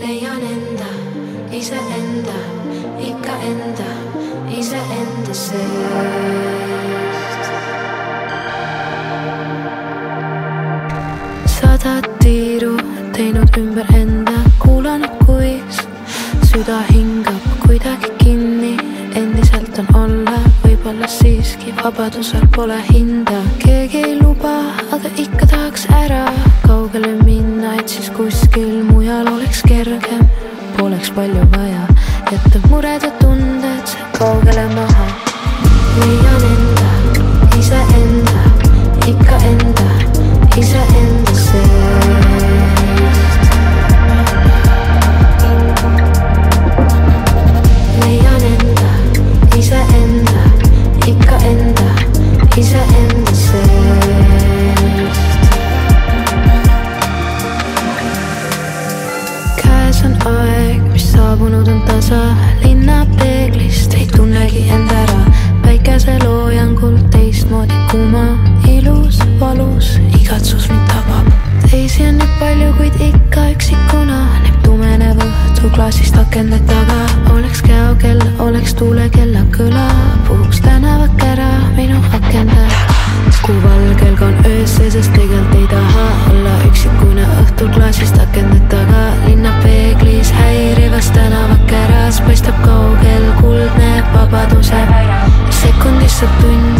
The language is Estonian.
leian enda, iseenda, ikka enda, iseenda seest. 100 tiiru teinud ümber enda, kuulanud kuis süda hingab kuidagi kinni. Endiselt on olla, võib-olla siiski vabadusel pole hinda. Keegi ei luba, aga ikka tahaks ära kaugele minna, et siis kuskil mujal oleks kergem. Poleks palju vaja jätta mured ja tunded kaugele maha. leian enda, iseenda, ikka enda, iseenda seest. leian enda, iseenda, ikka enda, iseenda seest. Käes on aeg, mis saabunud on tasa. Linnapeeglist ei tunnegi end ära. Päikese loojangul teistmoodi kuma. Ilus, valus, igatsus mind tabab. Teisi on nüüd palju, kuid ikka üksikuna näeb tumenev õhtu klaasist akende taga. Oleks käokell, oleks tuulekella kõla, puhuks tänavakära minu akende. Kuu valgel kaon öösse, sest tegelikult ei taha olla üksikuna õhtul klaasist akende taga. Linnapeeglis häirivas tänavakäras paistab kaugel kuldne vabaduse. Sekundis saab tunni